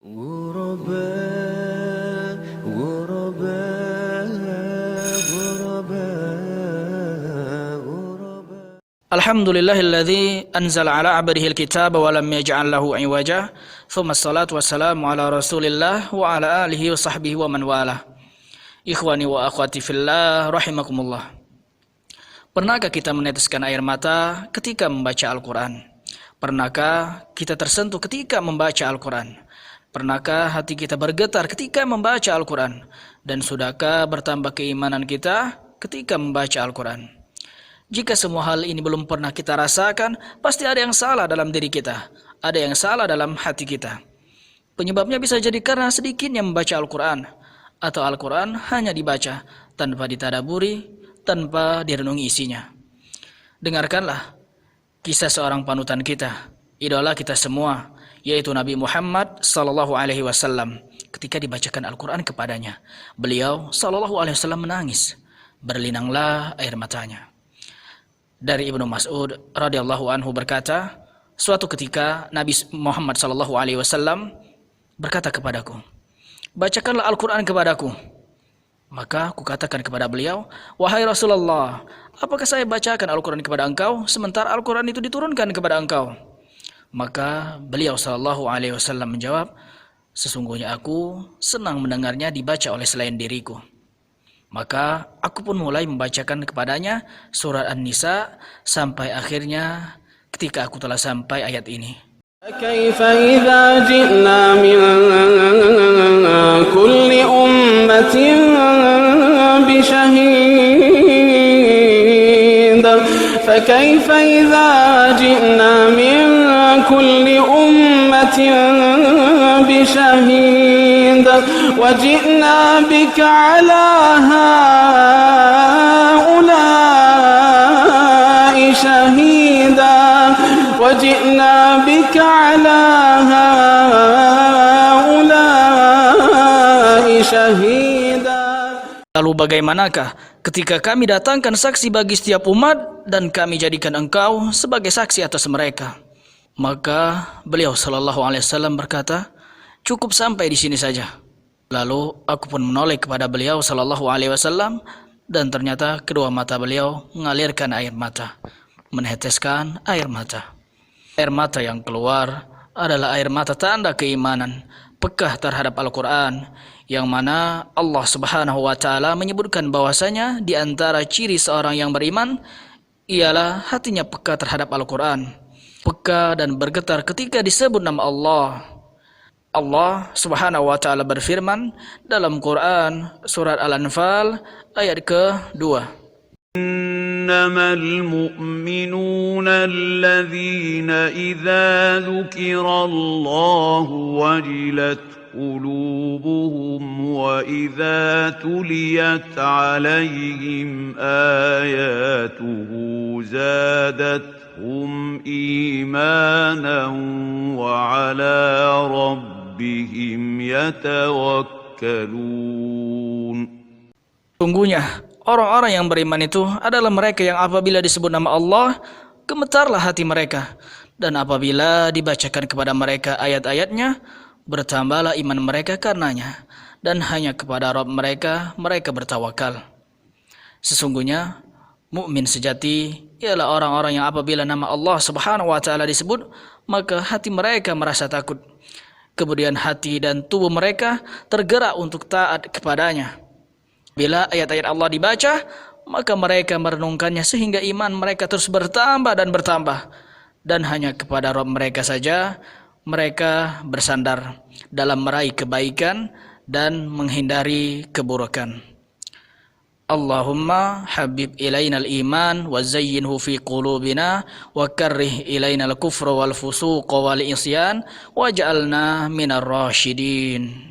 غرباء غرباء غرباء غرباء Alhamdulillahilladzi anzala ala abdihi alkitaba wa lam yaj'al lahu iwaja. Tsumma assalatu wassalamu ala Rasulillah wa ala alihi wa sahbihi wa man walah. Ikhwani wa akhwati fillah rahimakumullah. Pernahkah kita meneteskan air mata ketika membaca Al-Qur'an? Pernahkah kita tersentuh ketika membaca Al-Qur'an? Pernahkah hati kita bergetar ketika membaca Al-Qur'an? Dan sudahkah bertambah keimanan kita ketika membaca Al-Qur'an? Jika semua hal ini belum pernah kita rasakan, pasti ada yang salah dalam diri kita, ada yang salah dalam hati kita. Penyebabnya bisa jadi karena sedikitnya membaca Al-Quran, atau Al-Quran hanya dibaca tanpa ditadaburi, tanpa direnungi isinya. Dengarkanlah kisah seorang panutan kita, idola kita semua, yaitu Nabi Muhammad SAW. Ketika dibacakan Al-Quran kepadanya, beliau SAW menangis, berlinanglah air matanya. Dari Ibnu Mas'ud radhiyallahu anhu berkata, suatu ketika Nabi Muhammad SAW berkata kepadaku, bacakanlah Al-Quran kepadaku. Maka aku katakan kepada beliau, wahai Rasulullah, apakah saya bacakan Al-Quran kepada engkau sementara Al-Quran itu diturunkan kepada engkau? Maka beliau SAW menjawab, sesungguhnya aku senang mendengarnya dibaca oleh selain diriku. Maka aku pun mulai membacakan kepadanya surat An-Nisa sampai akhirnya ketika aku telah sampai ayat ini. Kaifa idza ji'na min kulli ummatin bi shahid fakaifa idza ji'na min kulli ummatin bi shahid وجئنا بك على هؤلاء شهيدا وجئنا بك على هؤلاء شهيدا. Lalu bagaimanakah ketika kami datangkan saksi bagi setiap umat dan kami jadikan engkau sebagai saksi atas mereka? Maka beliau SAW berkata, cukup sampai di sini saja. Lalu aku pun menoleh kepada beliau SAW dan ternyata kedua mata beliau mengalirkan air mata, meneteskan air mata. Air mata yang keluar adalah air mata tanda keimanan, pekah terhadap Al-Quran, yang mana Allah Subhanahu wa Ta'ala menyebutkan bahwasanya di antara ciri seorang yang beriman ialah hatinya peka terhadap Al-Quran, peka dan bergetar ketika disebut nama Allah. Allah Subhanahu wa Ta'ala berfirman dalam Quran surat Al-Anfal ayat ke-2. Innamal mu'minuna alladhina idza dzukirallahu wajilat qulubuhum wa idza tuliyat 'alaihim ayatuhu zadatuhum imanan wa 'ala rabbihim yatawakkalun. Sungguhnya orang-orang yang beriman itu adalah mereka yang apabila disebut nama Allah, gemetarlah hati mereka, dan apabila dibacakan kepada mereka ayat-ayatnya, bertambahlah iman mereka karenanya, dan hanya kepada Rabb mereka bertawakal. Sesungguhnya mukmin sejati ialah orang-orang yang apabila nama Allah Subhanahu wa Ta'ala disebut, maka hati mereka merasa takut. Kemudian hati dan tubuh mereka tergerak untuk taat kepadanya. Bila ayat-ayat Allah dibaca, maka mereka merenungkannya sehingga iman mereka terus bertambah dan bertambah. Dan hanya kepada Rabb mereka saja mereka bersandar dalam meraih kebaikan dan menghindari keburukan. Allahumma habib ilainal iman wa zayyinhu fi qulubina wa karrih ilainal kufra wal fusuqa wal isyan waj'alna minar rasyidin.